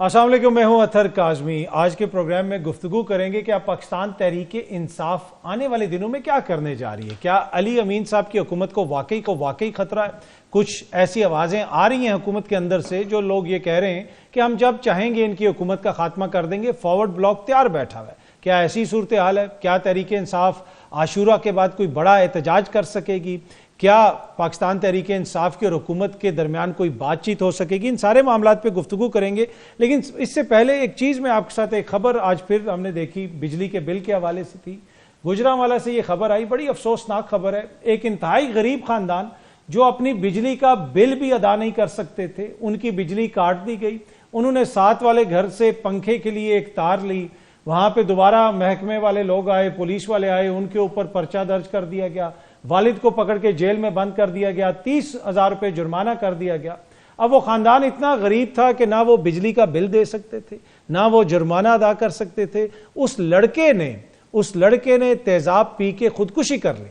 السلام علیکم، میں ہوں اطہر کاظمی۔ آج کے پروگرام میں گفتگو کریں گے کہ اب پاکستان تحریک انصاف آنے والے دنوں میں کیا کرنے جا رہی ہے۔ کیا علی امین صاحب کی حکومت کو واقعی خطرہ ہے؟ کچھ ایسی آوازیں آ رہی ہیں حکومت کے اندر سے جو لوگ یہ کہہ رہے ہیں کہ ہم جب چاہیں گے ان کی حکومت کا خاتمہ کر دیں گے، فارورڈ بلاک تیار بیٹھا ہوا ہے۔ کیا ایسی صورتحال ہے؟ کیا تحریک انصاف عاشورہ کے بعد کوئی بڑا احتجاج کر سکے گی؟ کیا پاکستان تحریک انصاف کی اور حکومت کے درمیان کوئی بات چیت ہو سکے گی؟ ان سارے معاملات پہ گفتگو کریں گے، لیکن اس سے پہلے ایک چیز میں آپ کے ساتھ، ایک خبر آج پھر ہم نے دیکھی بجلی کے بل کے حوالے سے تھی۔ گوجرانوالہ سے یہ خبر آئی، بڑی افسوسناک خبر ہے۔ ایک انتہائی غریب خاندان جو اپنی بجلی کا بل بھی ادا نہیں کر سکتے تھے، ان کی بجلی کاٹ دی گئی۔ انہوں نے ساتھ والے گھر سے پنکھے کے لیے ایک تار لی، وہاں پہ دوبارہ محکمے والے لوگ آئے، پولیس والے آئے، ان کے اوپر پرچہ درج کر دیا گیا، والد کو پکڑ کے جیل میں بند کر دیا گیا، 30,000 روپے جرمانہ کر دیا گیا۔ اب وہ خاندان اتنا غریب تھا کہ نہ وہ بجلی کا بل دے سکتے تھے، نہ وہ جرمانہ ادا کر سکتے تھے۔ اس لڑکے نے تیزاب پی کے خودکشی کر لی۔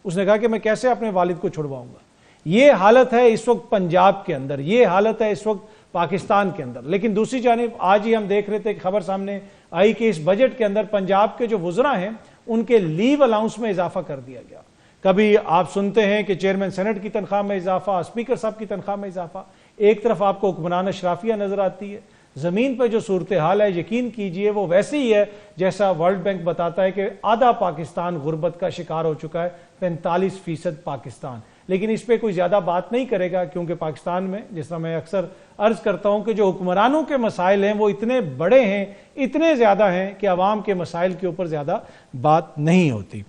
اس نے کہا کہ میں کیسے اپنے والد کو چھڑواؤں گا۔ یہ حالت ہے اس وقت پنجاب کے اندر، یہ حالت ہے اس وقت پاکستان کے اندر۔ لیکن دوسری جانب آج ہی ہم دیکھ رہے تھے کہ خبر سامنے آئی کہ اس بجٹ کے اندر پنجاب کے جو وزراء ہیں ان کے لیو الاؤنس میں اضافہ کر دیا گیا۔ کبھی آپ سنتے ہیں کہ چیئرمین سینٹ کی تنخواہ میں اضافہ، اسپیکر صاحب کی تنخواہ میں اضافہ، ایک طرف آپ کو حکمران اشرافیہ نظر آتی ہے۔ زمین پہ جو صورتحال ہے یقین کیجئے وہ ویسے ہی ہے جیسا ورلڈ بینک بتاتا ہے کہ آدھا پاکستان غربت کا شکار ہو چکا ہے، 45% پاکستان۔ لیکن اس پہ کوئی زیادہ بات نہیں کرے گا کیونکہ پاکستان میں، جس طرح میں اکثر عرض کرتا ہوں کہ جو حکمرانوں کے مسائل ہیں وہ اتنے بڑے ہیں، اتنے زیادہ ہیں کہ عوام کے مسائل کے اوپر زیادہ بات نہیں ہوتی۔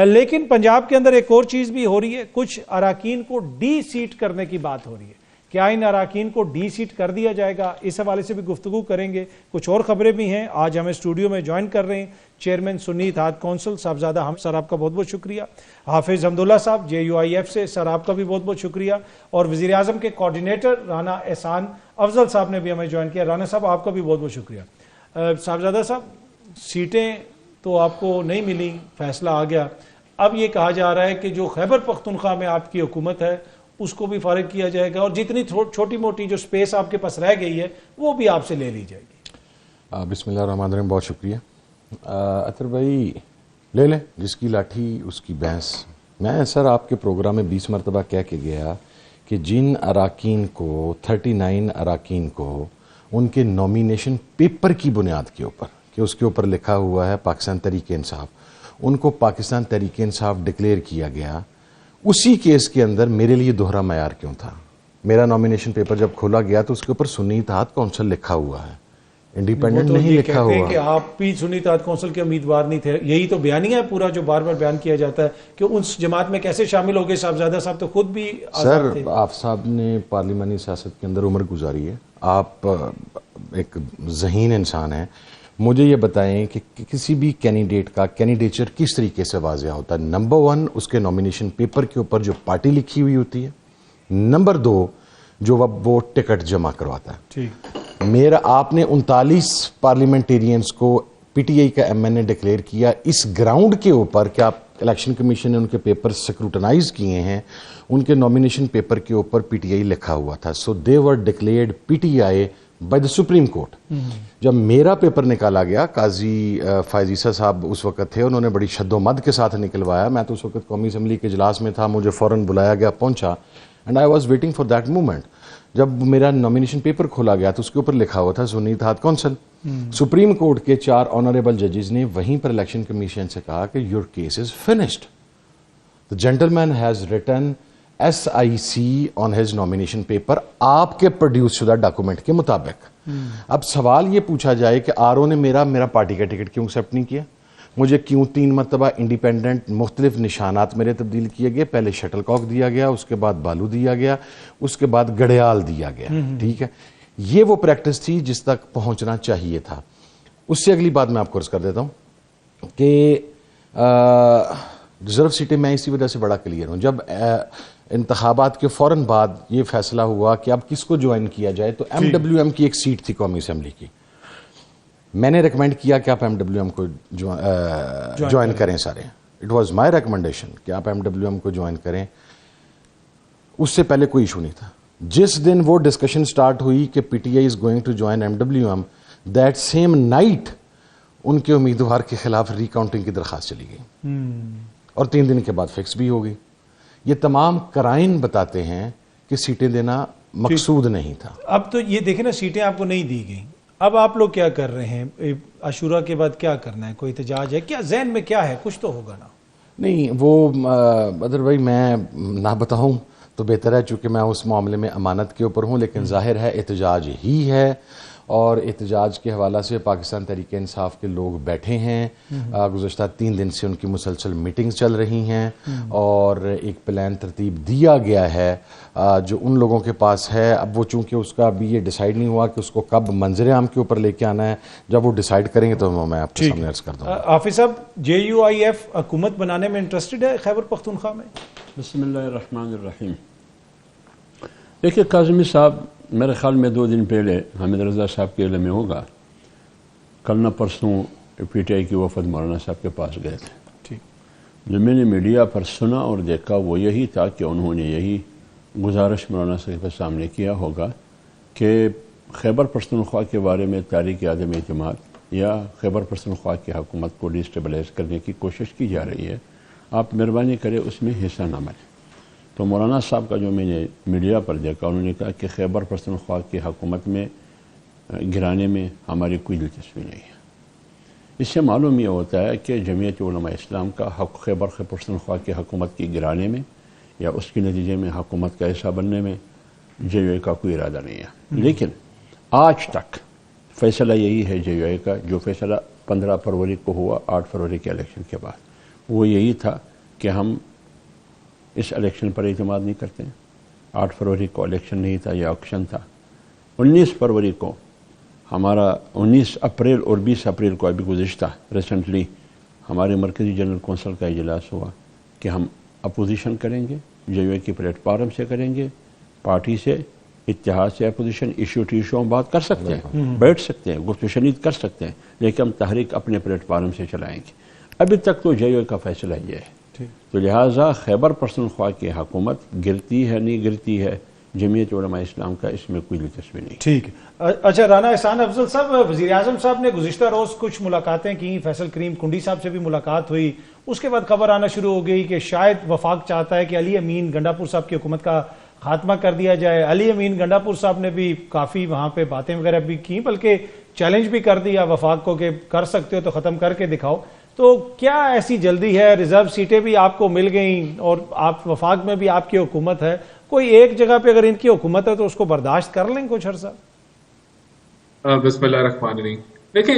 لیکن پنجاب کے اندر ایک اور چیز بھی ہو رہی ہے، کچھ اراکین کو ڈی سیٹ کرنے کی بات ہو رہی ہے۔ کیا ان اراکین کو ڈی سیٹ کر دیا جائے گا؟ اس حوالے سے بھی گفتگو کریں گے۔ کچھ اور خبریں بھی ہیں۔ آج ہمیں اسٹوڈیو میں جوائن کر رہے ہیں چیئرمین سنی اتحاد کونسل صاحبزادہ حمد، سر آپ کا بہت بہت شکریہ۔ حافظ حمداللہ صاحب JUIF سے، سر آپ کا بھی بہت بہت شکریہ۔ اور وزیر اعظم کے کوارڈینیٹر رانا احسان افضل صاحب نے بھی ہمیں جوائن کیا۔ رانا صاحب آپ کا بھی بہت بہت شکریہ۔ صاحبزادہ صاحب، سیٹیں تو آپ کو نہیں ملی، فیصلہ آ گیا۔ اب یہ کہا جا رہا ہے کہ جو خیبر پختونخوا میں آپ کی حکومت ہے اس کو بھی فارغ کیا جائے گا، اور جتنی چھوٹی موٹی جو سپیس آپ کے پاس رہ گئی ہے وہ بھی آپ سے لے لی جائے گی۔ بسم اللہ الرحمن الرحیم، بہت شکریہ۔ اطہر بھائی لے لیں، جس کی لاٹھی اس کی بھینس۔ میں سر آپ کے پروگرام میں 20 مرتبہ کہہ کے گیا کہ جن اراکین کو 39 اراکین کو ان کے نومینیشن پیپر کی بنیاد کے اوپر، کہ اس کے اوپر لکھا ہوا ہے پاکستان تحریک انصاف، ان کو پاکستان تحریک انصاف ڈکلیئر کیا گیا، اسی کیس کے اندر میرے لیے دوہرا معیار کیوں تھا؟ میرا نومینیشن پیپر جب کھولا گیا تو اس کے اوپر سنی اتحاد کونسل لکھا ہوا ہے، انڈیپینڈنٹ نہیں لکھا ہوا کہ آپ بھی سنی اتحاد کونسل کے امیدوار نہیں تھے۔ یہی تو بیانیہ ہے پورا جو بار بار بیان کیا جاتا ہے کہ اس جماعت میں کیسے شامل ہو گئے؟ صاحبزادہ صاحب تو خود بھی سر، آپ صاحب نے پارلیمانی سیاست کے اندر عمر گزاری ہے، آپ ایک ذہین انسان ہیں۔ مجھے یہ بتائیں کہ کسی بھی کینڈیڈیٹ کا کینڈیڈیچر کس طریقے سے واضح ہوتا ہے؟ نمبر 1، اس کے نومینیشن پیپر کے اوپر جو پارٹی لکھی ہوئی ہوتی ہے۔ نمبر 2، جو وہ ٹکٹ جمع کرواتا ہے۔ آپ نے 39 پارلیمنٹیرینز کو PTI کا MNA ڈکلیئر کیا اس گراؤنڈ کے اوپر کہ آپ الیکشن کمیشن نے ان کے پیپر سکروٹنائز کیے ہیں، ان کے نومینیشن پیپر کے اوپر PTI لکھا ہوا تھا۔ So they were declared PTI by the supreme court. جب میرا پیپر نکالا گیا، قاضی فائز عیسیٰ صاحب اس وقت تھے، انہوں نے بڑی شد و مد کے ساتھ نکلوایا۔ میں تو اس وقت قومی اسمبلی کے اجلاس میں تھا، مجھے فوراً بلایا گیا، پہنچا، and I was waiting for that moment. جب میرا نومینیشن پیپر کھولا گیا تو اس کے اوپر لکھا ہوا تھا سنی اتحاد کونسل۔ سپریم کورٹ کے 4 آنریبل ججز نے وہیں پر الیکشن کمیشن سے کہا کہ your case is finished, the gentleman has written SIC on his nomination paper آپ کے پروڈیوس شدہ ڈاکومنٹ کے مطابق۔ اب سوال یہ پوچھا جائے کہ RO نے میرا پارٹی کا ٹکٹ کیوں ایکسیپٹ نہیں کیا؟ مجھے کیوں 3 مرتبہ انڈیپینڈنٹ مختلف نشانات میرے تبدیل کیے گئے؟ پہلے شٹل کاک دیا گیا، اس کے بعد بالو دیا گیا، اس کے بعد گڑیال دیا گیا۔ ٹھیک ہے، یہ وہ پریکٹس تھی جس تک پہنچنا چاہیے تھا۔ اس سے اگلی بات میں آپ کو عرض کر دیتا ہوں کہ ریزرو سیٹیں میں اسی وجہ سے بڑا کلیئر ہوں۔ جب انتخابات کے فوراً بعد یہ فیصلہ ہوا کہ اب کس کو جوائن کیا جائے تو MWM کی ایک سیٹ تھی قومی اسمبلی کی، میں نے ریکمینڈ کیا کہ آپ MWM کو جوائن کریں سارے۔ اٹ واز مائی ریکمنڈیشن کہ آپ MWM کو جوائن کریں۔ اس سے پہلے کوئی ایشو نہیں تھا، جس دن وہ ڈسکشن سٹارٹ ہوئی کہ P T I is going to join M W M, that same night ان کے امیدوار کے خلاف ری کاؤنٹنگ کی درخواست چلی گئی اور 3 دن کے بعد فکس بھی ہو گئی. یہ تمام قرائن بتاتے ہیں کہ سیٹیں دینا مقصود نہیں تھا. اب تو یہ دیکھیں نا، سیٹیں آپ کو نہیں دی گئیں، اب آپ لوگ کیا کر رہے ہیں؟ عاشورہ کے بعد کیا کرنا ہے؟ کوئی احتجاج ہے کیا؟ ذہن میں کیا ہے؟ کچھ تو ہوگا نا. نہیں، وہ بدر بھائی میں نہ بتاؤں تو بہتر ہے، چونکہ میں اس معاملے میں امانت کے اوپر ہوں، لیکن ظاہر ہے احتجاج ہی ہے، اور احتجاج کے حوالہ سے پاکستان تحریک انصاف کے لوگ بیٹھے ہیں. گزشتہ 3 دن سے ان کی مسلسل میٹنگز چل رہی ہیں، اور ایک پلان ترتیب دیا گیا ہے جو ان لوگوں کے پاس ہے. اب وہ چونکہ اس کا ابھی یہ ڈیسائیڈ نہیں ہوا کہ اس کو کب منظر عام کے اوپر لے کے آنا ہے، جب وہ ڈیسائیڈ کریں گے تو میں آپ کے سامنے عرض کر دوں گا. حافظ صاحب، JUIF حکومت بنانے میں انٹرسٹڈ ہے خیبر پختونخوا میں؟ بسم اللہ الرحمن الرحیم. دیکھیے کاظمی صاحب، میرے خیال میں 2 دن پہلے حامد رضا صاحب کے علم میں ہوگا، کل نہ پرسوں PTI کی وفد مولانا صاحب کے پاس گئے تھے. جو میں نے میڈیا پر سنا اور دیکھا وہ یہی تھا کہ انہوں نے یہی گزارش مولانا صاحب کے سامنے کیا ہوگا کہ خیبر پختونخوا کے بارے میں تاریخ عدم اعتماد یا خیبر پختونخوا کی حکومت کو ڈیسٹیبلائز کرنے کی کوشش کی جا رہی ہے، آپ مہربانی کرے اس میں حصہ نہ لیں. تو مولانا صاحب کا جو میں نے میڈیا پر دیکھا، انہوں نے کہا کہ خیبر پختونخوا کی حکومت میں گرانے میں ہماری کوئی دلچسپی نہیں ہے. اس سے معلوم یہ ہوتا ہے کہ جمعیت علماء اسلام کا حق خیبر پختونخوا کی حکومت کی گرانے میں یا اس کے نتیجے میں حکومت کا حصہ بننے میں JUI کا کوئی ارادہ نہیں ہے. لیکن آج تک فیصلہ یہی ہے JUI کا، جو فیصلہ 15 فروری کو ہوا 8 فروری کے الیکشن کے بعد، وہ یہی تھا کہ ہم اس الیکشن پر اعتماد نہیں کرتے ہیں. 8 فروری کو الیکشن نہیں تھا، یہ آکشن تھا. 19 فروری کو ہمارا 19 اپریل اور 20 اپریل کو ابھی گزشتہ ریسنٹلی ہمارے مرکزی جنرل کونسل کا اجلاس ہوا کہ ہم اپوزیشن کریں گے، JUI کی پلیٹ فارم سے کریں گے، پارٹی سے اتحاد سے اپوزیشن، ایشو ٹو ایشو ہم بات کر سکتے ہیں، بیٹھ سکتے ہیں، گفت و شنید کر سکتے ہیں، لیکن ہم تحریک اپنے پلیٹ فارم سے چلائیں گے. ابھی تک تو JUI کا فیصلہ یہ ہے. تو لہٰذا خیبر پختونخوا کی حکومت گرتی ہے نہیں گرتی ہے، جمعیت علماء اسلام کا اس میں کوئی دلچسپی نہیں. ٹھیک ہے. اچھا، رانا احسان افضل صاحب، وزیر اعظم صاحب نے گزشتہ روز کچھ ملاقاتیں کی، فیصل کریم کنڈی صاحب سے بھی ملاقات ہوئی. اس کے بعد خبر آنا شروع ہو گئی کہ شاید وفاق چاہتا ہے کہ علی امین گنڈاپور صاحب کی حکومت کا خاتمہ کر دیا جائے. علی امین گنڈاپور صاحب نے بھی کافی وہاں پہ باتیں وغیرہ بھی کی، بلکہ چیلنج بھی کر دیا وفاق کو کہ کر سکتے ہو تو ختم کر کے دکھاؤ. تو کیا ایسی جلدی ہے؟ ریزرو سیٹیں بھی آپ کو مل گئیں اور آپ وفاق میں بھی آپ کی حکومت ہے، کوئی ایک جگہ پہ اگر ان کی حکومت ہے تو اس کو برداشت کر لیں کچھ عرصہ؟ بسم اللہ الرحمن الرحیم. دیکھیں،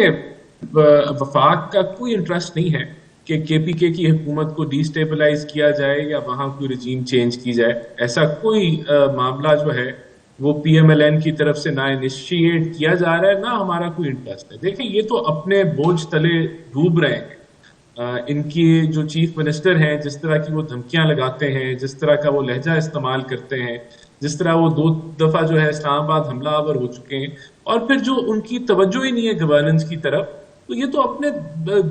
وفاق کا کوئی انٹرسٹ نہیں ہے کہ KPK کی حکومت کو ڈی سٹیبلائز کیا جائے یا وہاں کوئی رجیم چینج کی جائے. ایسا کوئی معاملہ جو ہے وہ PMLN کی طرف سے نہ انیشیٹ کیا جا رہا ہے، نہ ہمارا کوئی انٹرسٹ ہے. دیکھیں، یہ تو اپنے بوجھ تلے ڈوب رہے ہیں. ان کی جو چیف منسٹر ہیں، جس طرح کی وہ دھمکیاں لگاتے ہیں، جس طرح کا وہ لہجہ استعمال کرتے ہیں، جس طرح وہ 2 دفعہ جو ہے اسلام آباد حملہ آور ہو چکے ہیں، اور پھر جو ان کی توجہ ہی نہیں ہے گورننس کی طرف، تو یہ تو اپنے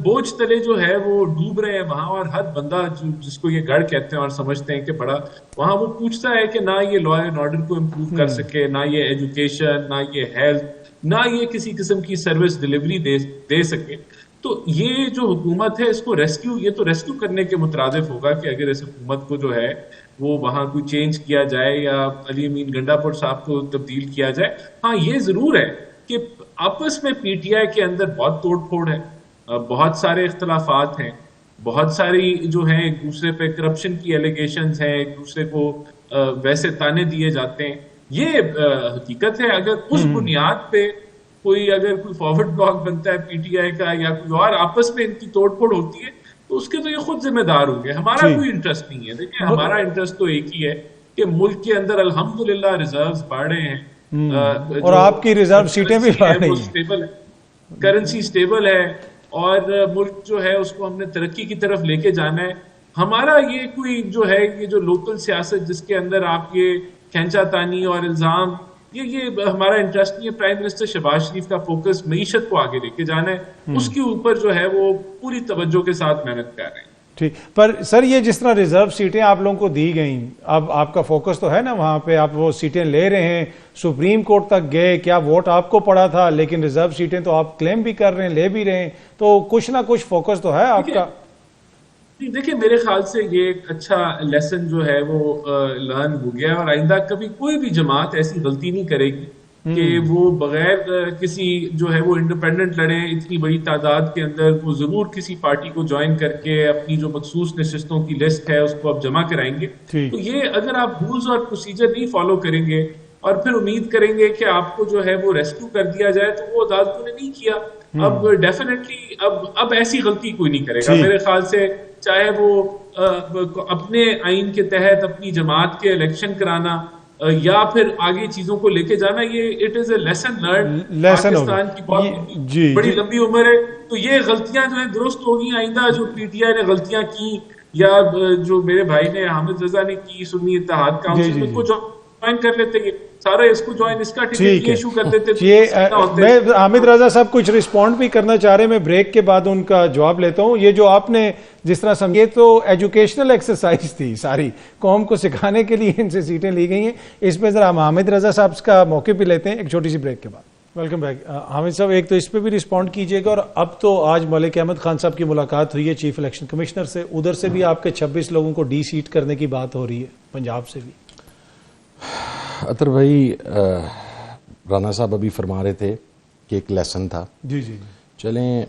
بوجھ تلے جو ہے وہ ڈوب رہے ہیں وہاں. اور ہر بندہ جس کو یہ گڑھ کہتے ہیں اور سمجھتے ہیں کہ بڑا وہاں، وہ پوچھتا ہے کہ نہ یہ لا اینڈ آرڈر کو امپروو کر سکے، نہ یہ ایجوکیشن، نہ یہ ہیلتھ، نہ یہ کسی قسم کی سروس ڈلیوری دے سکے. تو یہ جو حکومت ہے اس کو یہ تو ریسکیو کرنے کے مترادف ہوگا کہ اگر اس حکومت کو جو ہے وہ وہاں کوئی چینج کیا جائے یا علی امین گنڈاپور صاحب کو تبدیل کیا جائے. ہاں، یہ ضرور ہے کہ آپس میں PTI کے اندر بہت توڑ پھوڑ ہے، بہت سارے اختلافات ہیں، بہت ساری جو ہیں ایک دوسرے پہ کرپشن کی ایلیگیشنز ہیں، ایک دوسرے کو ویسے تانے دیے جاتے ہیں. یہ حقیقت ہے. اگر اس بنیاد پہ اگر کوئی فارورڈ بلاک بنتا ہے PTI کا یا کوئی اور آپس میں ان کی توڑ پھوڑ ہوتی ہے تو اس کے تو یہ خود ذمہ دار ہوں گے. ہمارا کوئی انٹرسٹ نہیں ہے. دیکھیں، ہمارا انٹرسٹ تو ایک ہی ہے کہ ملک کے اندر الحمدللہ ریزروز بڑھ رہے ہیں اور آپ کی ریزرو سیٹیں بھی بڑھ رہی ہیں، کرنسی سٹیبل ہے، اور ملک جو ہے اس کو ہم نے ترقی کی طرف لے کے جانا ہے. ہمارا یہ کوئی جو ہے یہ جو لوکل سیاست جس کے اندر آپ یہ کھینچا تانی اور الزام، یہ ہمارا انٹرسٹ نہیں ہے. پرائم منسٹر شہباز شریف کا فوکس معیشت کو آگے لے کے جانا ہے، اس کے اوپر جو ہے وہ پوری توجہ کے ساتھ محنت کر رہے ہیں. ٹھیک. پر سر یہ جس طرح ریزرو سیٹیں آپ لوگوں کو دی گئیں، اب آپ کا فوکس تو ہے نا وہاں پہ، آپ وہ سیٹیں لے رہے ہیں، سپریم کورٹ تک گئے، کیا ووٹ آپ کو پڑا تھا، لیکن ریزرو سیٹیں تو آپ کلیم بھی کر رہے ہیں، لے بھی رہے ہیں، تو کچھ نہ کچھ فوکس تو ہے آپ کا. دیکھیں میرے خیال سے یہ ایک اچھا لیسن جو ہے وہ لرن ہو گیا، اور آئندہ کبھی کوئی بھی جماعت ایسی غلطی نہیں کرے گی کہ وہ بغیر کسی جو ہے وہ انڈیپینڈنٹ لڑیں اتنی بڑی تعداد کے اندر. وہ ضرور کسی پارٹی کو جوائن کر کے اپنی جو مخصوص نشستوں کی لسٹ ہے اس کو آپ جمع کرائیں گے. تو یہ اگر آپ رولز اور پروسیجر نہیں فالو کریں گے اور پھر امید کریں گے کہ آپ کو جو ہے وہ ریسکیو کر دیا جائے، تو وہ عدالتوں نے نہیں کیا. اب ڈیفینیٹلی اب ایسی غلطی کوئی نہیں کرے گا میرے خیال سے، چاہے وہ اپنے آئین کے تحت اپنی جماعت کے الیکشن کرانا یا پھر آگے چیزوں کو لے کے جانا. یہ it is a lesson learn. Pakistan کی بہت بڑی لمبی عمر ہے، تو یہ غلطیاں جو ہیں درست ہوگی. آئندہ جو پی ٹی آئی نے غلطیاں کی یا جو میرے بھائی نے حامد رضا نے کی سنی اتحاد کاؤنسل میں، کو جوائن کر لیتے ہیں سارے، اس کو جوائن، اس کا ٹکٹ یہ ایشو کر دیتے. میں حامد رضا صاحب کچھ رسپونڈ بھی کرنا چاہ رہے ہیں، میں بریک کے بعد ان کا جواب لیتا ہوں. یہ جو آپ نے جس طرح سمجھے تو ایجوکیشنل ایکسرسائز تھی، ساری قوم کو سکھانے کے لیے ان سے سیٹیں لی گئی ہیں. اس پہ ذرا ہم حامد رضا صاحب کا موقع بھی لیتے ہیں ایک چھوٹی سی بریک کے بعد. Welcome back. حامد صاحب ایک تو اس پہ بھی رسپونڈ کیجئے گا، اور اب تو آج ملک احمد خان صاحب کی ملاقات ہوئی ہے چیف الیکشن کمشنر سے، ادھر سے بھی آپ کے 26 لوگوں کو ڈی سیٹ کرنے کی بات ہو رہی ہے، پنجاب سے بھی. اطہر بھائی، رانا صاحب ابھی فرما رہے تھے کہ ایک لیسن تھا. جی جی چلیں،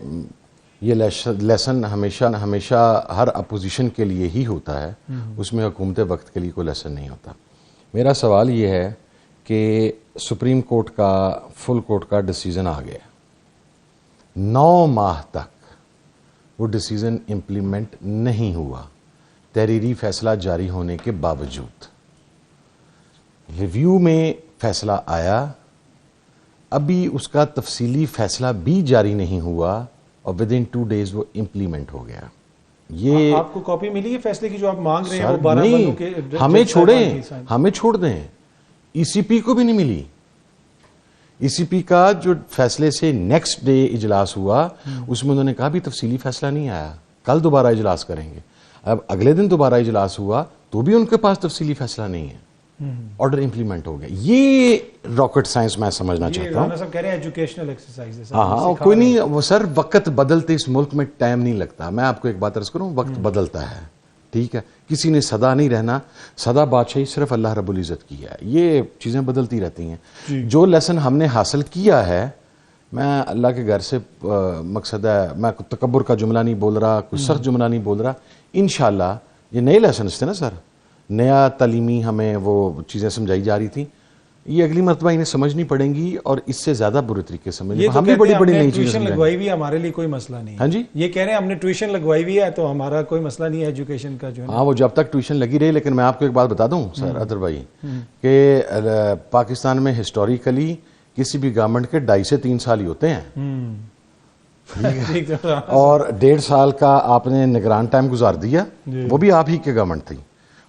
یہ لیسن ہمیشہ ہر اپوزیشن کے لیے ہی ہوتا ہے، اس میں حکومت وقت کے لیے کوئی لیسن نہیں ہوتا. میرا سوال یہ ہے کہ سپریم کورٹ کا فل کورٹ کا ڈیسیزن آ گیا، 9 ماہ تک وہ ڈیسیزن امپلیمنٹ نہیں ہوا تحریری فیصلہ جاری ہونے کے باوجود. ریویو میں فیصلہ آیا، ابھی اس کا تفصیلی فیصلہ بھی جاری نہیں ہوا، اور ودن 2 days وہ امپلیمنٹ ہو گیا. یہ آپ کو کاپی ملی ہے فیصلے کی جو آپ مانگ رہے ہیں؟ وہ 12 بندوں کے ہمیں چھوڑ دیں، ای سی پی کو بھی نہیں ملی. ای سی پی کا جو فیصلے سے نیکسٹ ڈے اجلاس ہوا، اس میں انہوں نے کہا بھی تفصیلی فیصلہ نہیں آیا، کل دوبارہ اجلاس کریں گے. اب اگلے دن دوبارہ اجلاس ہوا تو بھی ان کے پاس تفصیلی فیصلہ نہیں ہے، آرڈر امپلیمنٹ ہو گیا. یہ راکٹ سائنس میں سمجھنا چاہتا ہوں. سب کہہ رہے ہیں ایجوکیشنل ایکسرسائز. ہاں کوئی نہیں، وہ سر وقت بدلتے اس ملک میں ٹائم نہیں لگتا. میں آپ کو ایک بات عرض کروں، وقت بدلتا ہے، ٹھیک ہے، کسی نے سدا نہیں رہنا. سدا بادشاہی صرف اللہ رب العزت کی ہے، یہ چیزیں بدلتی رہتی ہیں. جو لیسن ہم نے حاصل کیا ہے، میں اللہ کے گھر سے مقصد ہے، میں تکبر کا جملہ نہیں بول رہا، کوئی سخت جملہ نہیں بول رہا. انشاءاللہ یہ نئے لیسنز تھے نا سر، نیا تعلیمی ہمیں وہ چیزیں سمجھائی جا رہی تھیں، یہ اگلی مرتبہ انہیں سمجھنی پڑیں گی اور اس سے زیادہ برے طریقے سے سمجھیں. ہم بھی بڑی بڑی نئی چیزیں لگوائی ہوئی ہے، ہمارے لیے کوئی مسئلہ نہیں. ہاں جی، یہ کہہ رہے ہیں ہم نے ٹیوشن لگوائی ہوئی ہے تو ہمارا کوئی مسئلہ نہیں ہے ایجوکیشن کا جو ہے. ہاں وہ جب تک ٹیوشن لگی رہی. لیکن میں آپ کو ایک بات بتا دوں سر اطہر بھائی کہ پاکستان میں ہسٹوریکلی کسی بھی گورنمنٹ کے 2.5 سے 3 سال ہی ہوتے ہیں، اور 1.5 سال کا آپ نے نگران ٹائم گزار دیا، وہ بھی آپ ہی کے گورنمنٹ تھی،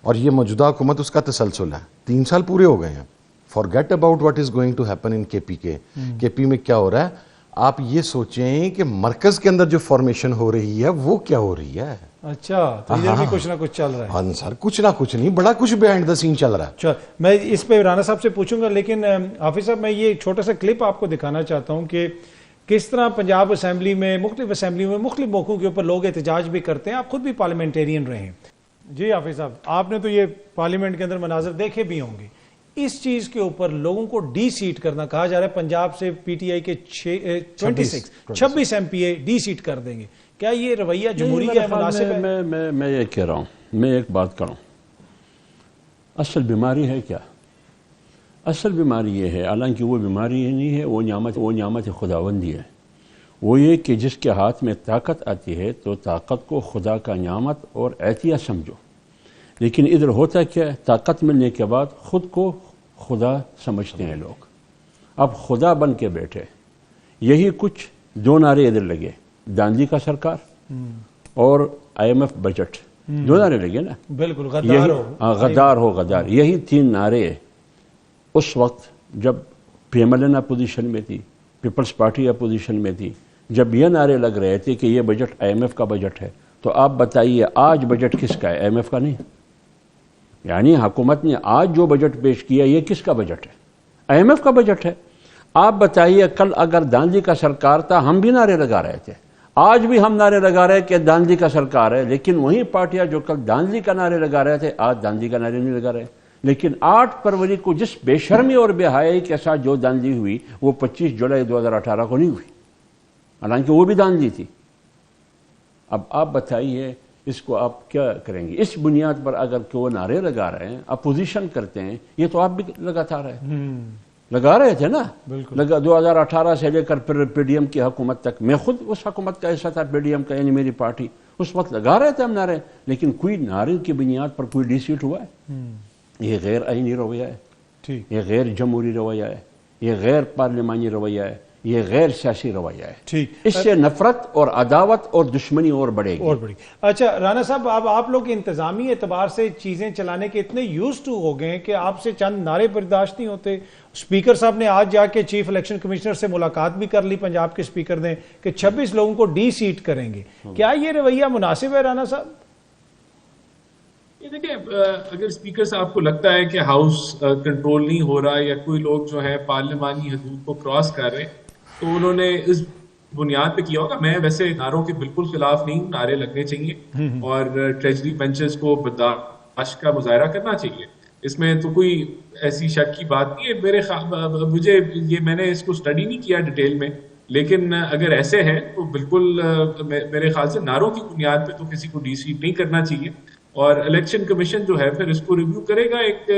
اور یہ موجودہ حکومت اس کا تسلسل ہے. 3 سال پورے ہو گئے ہیں. forget about what is going to happen in کے پی میں کیا ہو رہا ہے. آپ یہ سوچیں کہ مرکز کے اندر جو فارمیشن ہو رہی ہے وہ کیا ہو رہی ہے. اچھا، تو ادھر بھی کچھ نہ کچھ چل رہا ہے. ہاں سر، کچھ نہ کچھ نہیں، بڑا کچھ بیہائنڈ دا سین چل رہا ہے. اچھا، میں اس پہ رانا صاحب سے پوچھوں گا، لیکن حافظ صاحب میں یہ چھوٹا سا کلپ آپ کو دکھانا چاہتا ہوں کہ کس طرح پنجاب اسمبلی میں مختلف موقعوں کے اوپر لوگ احتجاج بھی کرتے ہیں. آپ خود بھی پارلیمنٹیرین رہے ہیں. جی حافظ صاحب، آپ نے تو یہ پارلیمنٹ کے اندر مناظر دیکھے بھی ہوں گے. اس چیز کے اوپر لوگوں کو ڈی سیٹ کرنا کہا جا رہا ہے، پنجاب سے پی ٹی آئی کے 26 ایم پی اے ڈی سیٹ کر دیں گے. کیا یہ رویہ جمہوری ہے، مناسب ہے؟ میں یہ کہہ رہا ہوں، میں ایک بات کروں، اصل بیماری ہے کیا؟ اصل بیماری یہ ہے، حالانکہ وہ بیماری نہیں ہے، وہ نعمت خداوندی ہے. وہ یہ کہ جس کے ہاتھ میں طاقت آتی ہے تو طاقت کو خدا کا نعمت اور عطیہ سمجھو. لیکن ادھر ہوتا کیا ہے، طاقت ملنے کے بعد خود کو خدا سمجھتے ہیں لوگ. اب خدا بن کے بیٹھے. یہی کچھ 2 نعرے ادھر لگے، داندھی کا سرکار اور IMF بجٹ، 2 نعرے لگے نا. بالکل، غدار ہو غدار. یہی 3 نعرے اس وقت جب PMLN اپوزیشن میں تھی، پیپلز پارٹی اپوزیشن میں تھی، جب یہ نعرے لگ رہے تھے کہ یہ بجٹ IMF کا بجٹ ہے، تو آپ بتائیے آج بجٹ کس کا ہے؟ IMF کا نہیں. یعنی حکومت نے آج جو بجٹ پیش کیا یہ کس کا بجٹ ہے؟ IMF کا بجٹ ہے. آپ بتائیے کل اگر دانلی کا سرکار تھا ہم بھی نعرے لگا رہے تھے, آج بھی ہم نعرے لگا رہے کہ دانلی کا سرکار ہے, لیکن وہی پارٹیاں جو کل دانلی کا نعرے لگا رہے تھے آج دانلی کا نعرے نہیں لگا رہے. لیکن 8 فروری کو جس بے شرمی اور بے حیائی کے ساتھ جو دانلی ہوئی وہ 25 جولائی 2018 کو نہیں ہوئی, حالانکہ وہ بھی دانلی تھی. اب آپ بتائیے اس کو آپ کیا کریں گے؟ اس بنیاد پر اگر کہ وہ نعرے لگا رہے ہیں, اپوزیشن کرتے ہیں, یہ تو آپ بھی لگاتا رہے لگا رہے تھے نا. 2018 سے لے کر پھر PDM کی حکومت تک, میں خود اس حکومت کا حصہ تھا PDM کا, یعنی میری پارٹی, اس وقت لگا رہے تھے ہم نعرے, لیکن کوئی نعرے کی بنیاد پر کوئی ڈیسیٹ ہوا ہے؟ یہ غیر آئینی رویہ ہے, یہ غیر جمہوری رویہ ہے, یہ غیر پارلیمانی رویہ ہے, یہ غیر سیاسی رویہ ہے. اس سے نفرت اور عداوت اور دشمنی اور بڑھے گی. اچھا رانا صاحب, اب آپ لوگ انتظامی اعتبار سے چیزیں چلانے کے اتنے یوز ٹو ہو گئے ہیں کہ آپ سے چند نعرے برداشت نہیں ہوتے. اسپیکر صاحب نے آج جا کے چیف الیکشن کمشنر سے ملاقات بھی کر لی, پنجاب کے اسپیکر نے, کہ 26 لوگوں کو ڈی سیٹ کریں گے. کیا یہ رویہ مناسب ہے رانا صاحب؟ یہ دیکھیں, اگر اسپیکر صاحب کو لگتا ہے کہ ہاؤس کنٹرول نہیں ہو رہا یا کوئی لوگ جو ہے پارلیمانی حدود کو کراس کر رہے, تو انہوں نے اس بنیاد پہ کیا ہوگا. میں ویسے نعروں کے بالکل خلاف نہیں ہوں, نعرے لگنے چاہیے اور ٹریجری بینچز کو برداشت کا مظاہرہ کرنا چاہیے, اس میں تو کوئی ایسی شک کی بات نہیں ہے. مجھے یہ میں نے اس کو اسٹڈی نہیں کیا ڈیٹیل میں, لیکن اگر ایسے ہے تو بالکل میرے خیال سے نعروں کی بنیاد پہ تو کسی کو ڈی سیٹ نہیں کرنا چاہیے, اور الیکشن کمیشن جو ہے پھر اس کو ریویو کرے گا ایک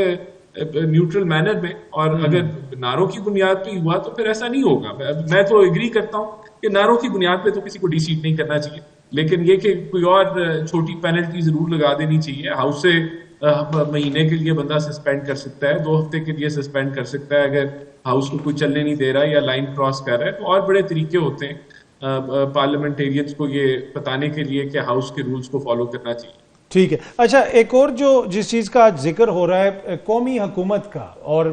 نیوٹرل مینر میں, اور اگر نعروں کی بنیاد پہ ہوا تو پھر ایسا نہیں ہوگا. میں تو ایگری کرتا ہوں کہ نعروں کی بنیاد پہ تو کسی کو ڈی سیٹ نہیں کرنا چاہیے, لیکن یہ کہ کوئی اور چھوٹی پینلٹی ضرور لگا دینی چاہیے. ہاؤس سے مہینے کے لیے بندہ سسپینڈ کر سکتا ہے, 2 ہفتے کے لیے سسپینڈ کر سکتا ہے اگر ہاؤس کو کوئی چلنے نہیں دے رہا یا لائن کراس کر رہا ہے. تو اور بڑے طریقے ہوتے ہیں پارلیمنٹیرینز کو یہ بتانے کے لیے کہ ہاؤس کے رولز کو فالو کرنا چاہیے. ٹھیک ہے. اچھا, ایک اور جس چیز کا ذکر ہو رہا ہے قومی حکومت کا, اور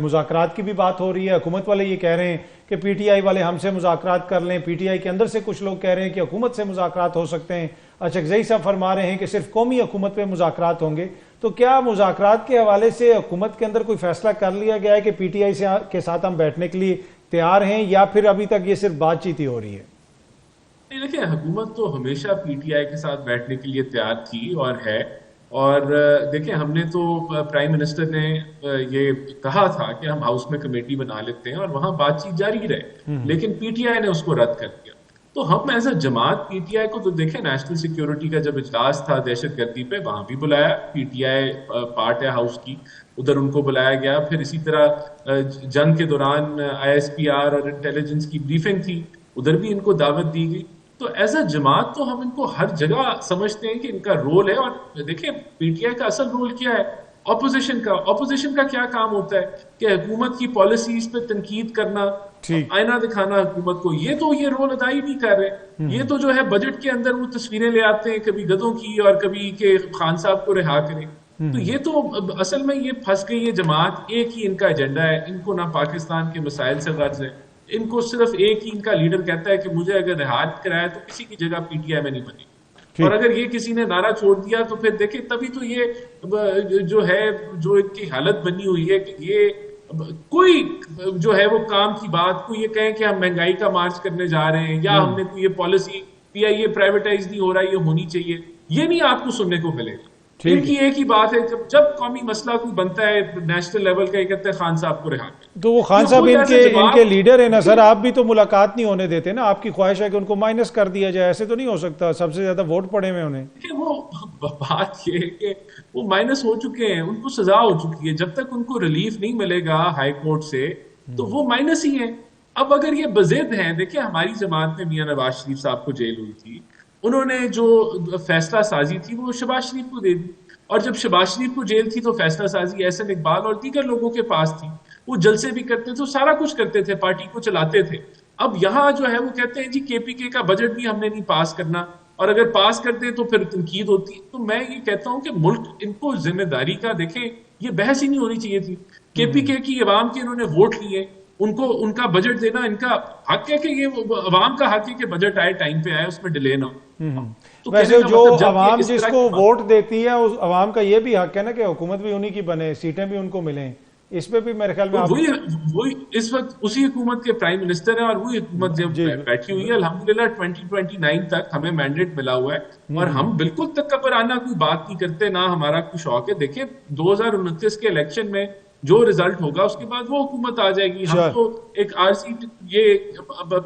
مذاکرات کی بھی بات ہو رہی ہے. حکومت والے یہ کہہ رہے ہیں کہ PTI والے ہم سے مذاکرات کر لیں, PTI کے اندر سے کچھ لوگ کہہ رہے ہیں کہ حکومت سے مذاکرات ہو سکتے ہیں. اچھغزئی صاحب فرما رہے ہیں کہ صرف قومی حکومت پہ مذاکرات ہوں گے. تو کیا مذاکرات کے حوالے سے حکومت کے اندر کوئی فیصلہ کر لیا گیا ہے کہ PTI کے ساتھ ہم بیٹھنے کے لیے تیار ہیں, یا پھر ابھی تک یہ صرف بات چیت ہی ہو رہی ہے؟ دیکھیں, حکومت تو ہمیشہ PTI کے ساتھ بیٹھنے کے لیے تیار تھی اور ہے. اور دیکھیں, ہم نے تو پرائم منسٹر نے یہ کہا تھا کہ ہم ہاؤس میں کمیٹی بنا لیتے ہیں اور وہاں بات چیت جاری رہے, لیکن PTI نے اس کو رد کر دیا. تو ہم ایز اے جماعت PTI کو تو دیکھیں, نیشنل سیکیورٹی کا جب اجلاس تھا دہشت گردی پہ, وہاں بھی بلایا. PTI پارٹ ہے ہاؤس کی, ادھر ان کو بلایا گیا. پھر اسی طرح جنگ کے دوران ISPR اور انٹیلیجنس کی بریفنگ تھی, ادھر بھی ان کو دعوت دی گئی. تو ایز اے جماعت تو ہم ان کو ہر جگہ سمجھتے ہیں کہ ان کا رول ہے. اور دیکھیں PTI کا اصل رول کیا ہے, اپوزیشن کا کیا کام ہوتا ہے کہ حکومت کی پالیسیز پہ تنقید کرنا, آئینہ دکھانا حکومت کو. یہ رول ادا ہی نہیں کر رہے. یہ تو جو ہے بجٹ کے اندر وہ تصویریں لے آتے ہیں, کبھی گدھوں کی اور کبھی کہ خان صاحب کو رہا کریں. تو یہ تو اصل میں یہ پھنس گئی ہے جماعت. ایک ہی ان کا ایجنڈا ہے, ان کو نہ پاکستان کے مسائل سے غرض ہے, ان کو صرف ایک ہی ان کا لیڈر کہتا ہے کہ مجھے اگر رہا کرایا تو کسی کی جگہ PTI میں نہیں بنی. اور اگر یہ کسی نے نعرہ چھوڑ دیا تو پھر دیکھیں تبھی تو یہ جو ہے جو ان کی حالت بنی ہوئی ہے کہ یہ کوئی جو ہے وہ کام کی بات کو یہ کہیں کہ ہم مہنگائی کا مارچ کرنے جا رہے ہیں یا ہم نے کوئی یہ پالیسی PIA پرائیویٹائز نہیں ہو رہا, یہ ہونی چاہیے, یہ نہیں آپ کو سننے کو ملے گا. ان کی ایک ہی بات ہے, جب قومی مسئلہ کوئی بنتا ہے نیشنل لیول کا, یہ کہتے ہیں خان صاحب کو رہا کریں. تو وہ خان صاحب ان کے لیڈر ہیں نا سر, آپ بھی تو ملاقات نہیں ہونے دیتے نا. آپ کی خواہش ہے کہ ان کو مائنس کر دیا جائے, ایسے تو نہیں ہو سکتا, سب سے زیادہ ووٹ پڑے ہوئے انہیں. وہ بات یہ ہے کہ وہ مائنس ہو چکے ہیں, ان کو سزا ہو چکی ہے. جب تک ان کو ریلیف نہیں ملے گا ہائی کورٹ سے تو وہ مائنس ہی ہیں. اب اگر یہ بضد ہیں, دیکھیں ہماری جماعت میں میاں نواز شریف صاحب کو جیل ہوئی تھی, انہوں نے جو فیصلہ سازی تھی وہ شہباز شریف کو دے دی. اور جب شہباز شریف کو جیل تھی تو فیصلہ سازی احسن اقبال اور دیگر لوگوں کے پاس تھی. وہ جلسے بھی کرتے تھے, سارا کچھ کرتے تھے, پارٹی کو چلاتے تھے. اب یہاں جو ہے وہ کہتے ہیں جی KPK کا بجٹ بھی ہم نے نہیں پاس کرنا, اور اگر پاس کرتے تو پھر تنقید ہوتی. تو میں یہ کہتا ہوں کہ ملک ان کو ذمہ داری کا, دیکھیں یہ بحث ہی نہیں ہونی چاہیے تھی. KPK کی عوام کے انہوں نے ووٹ لیے, ان کو ان کا بجٹ دینا ان کا حق ہے کہ یہ عوام کا حق ہے کہ بجٹ آئے ٹائم پہ آئے, اس میں ڈیلے نہ ہو. تو ویسے کہنے کا جو مطلب جب عوام اس جس طرح کو کی ووٹ دیتی ہے اس عوام کا یہ بھی حق ہے نا کہ حکومت بھی انہی کی بنے, سیٹیں بھی ان کو ملیں. اس پہ بھی میرے خیال میں وہی اس وقت اسی حکومت کے پرائم منسٹر ہیں, اور وہی حکومت جب بیٹھی ہوئی ہے الحمدللہ 2029 تک ہمیں مینڈیٹ ملا ہوا ہے, اور ہم بالکل تکبرانہ کوئی بات نہیں کرتے, نہ ہمارا کوئی شوق ہے. دیکھیں 2029 کے الیکشن میں جو ریزلٹ ہوگا اس کے بعد وہ حکومت آ جائے گی. ہم تو ایک عارضی یہ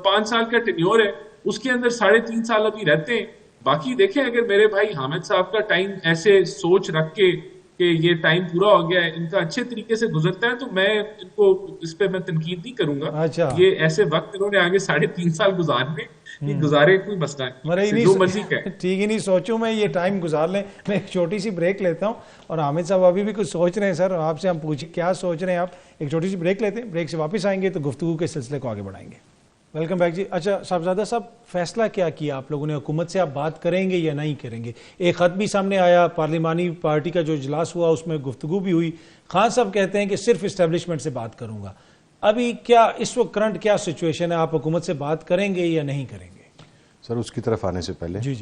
5 سال کا ٹینیور ہے, اس کے اندر 3.5 سال ابھی رہتے ہیں. باقی دیکھیں اگر میرے بھائی حامد صاحب کا ٹائم ایسے سوچ رکھ کے کہ یہ ٹائم پورا ہو گیا ہے, ان کا اچھے طریقے سے گزرتا ہے, تو میں ان کو اس پہ میں تنقید نہیں کروں گا. یہ ایسے وقت انہوں نے آگے 3.5 سال گزارنے, یہ گزارے کوئی مسئلہ نہیں, جو مرضی کہیں. ٹھیک ہی نہیں سوچوں میں یہ ٹائم گزار لیں. میں ایک چھوٹی سی بریک لیتا ہوں, اور حامد صاحب ابھی بھی کچھ سوچ رہے ہیں سر, آپ سے ہم پوچھیں کیا سوچ رہے ہیں آپ. ایک چھوٹی سی بریک لیتے ہیں, بریک سے واپس آئیں گے تو گفتگو کے سلسلے کو آگے بڑھائیں گے. ویلکم بیک جی. اچھا صاحبزادہ صاحب, فیصلہ کیا کیا آپ لوگوں نے, حکومت سے آپ بات کریں گے یا نہیں کریں گے؟ ایک خط بھی سامنے آیا, پارلیمانی پارٹی کا جو اجلاس ہوا اس میں گفتگو بھی ہوئی. خان صاحب کہتے ہیں کہ صرف اسٹیبلشمنٹ سے بات کروں گا. ابھی کیا اس وقت کرنٹ کیا سچویشن ہے, آپ حکومت سے بات کریں گے یا نہیں کریں گے؟ سر اس کی طرف آنے سے پہلے جی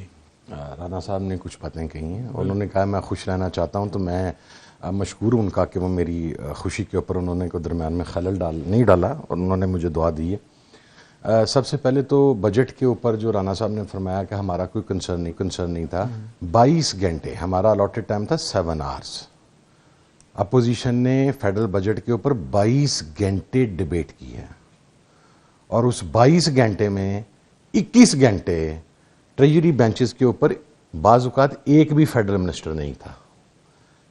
رانا صاحب نے کچھ باتیں کہی ہیں, انہوں نے کہا میں خوش رہنا چاہتا ہوں, تو میں مشکور ہوں ان کا کہ وہ میری خوشی کے اوپر انہوں نے کو درمیان میں خلل نہیں ڈالا, اور انہوں نے مجھے دعا دی ہے. سب سے پہلے تو بجٹ کے اوپر جو رانا صاحب نے فرمایا کہ ہمارا کوئی کنسرن نہیں تھا. 22 گھنٹے ہمارا الاٹڈ ٹائم تھا, 7 آورس. اپوزیشن نے فیڈرل بجٹ کے اوپر 22 گھنٹے ڈیبیٹ کی ہے, اور اس 22 گھنٹے میں 21 گھنٹے ٹریجری بینچز کے اوپر بعض اوقات ایک بھی فیڈرل منسٹر نہیں تھا,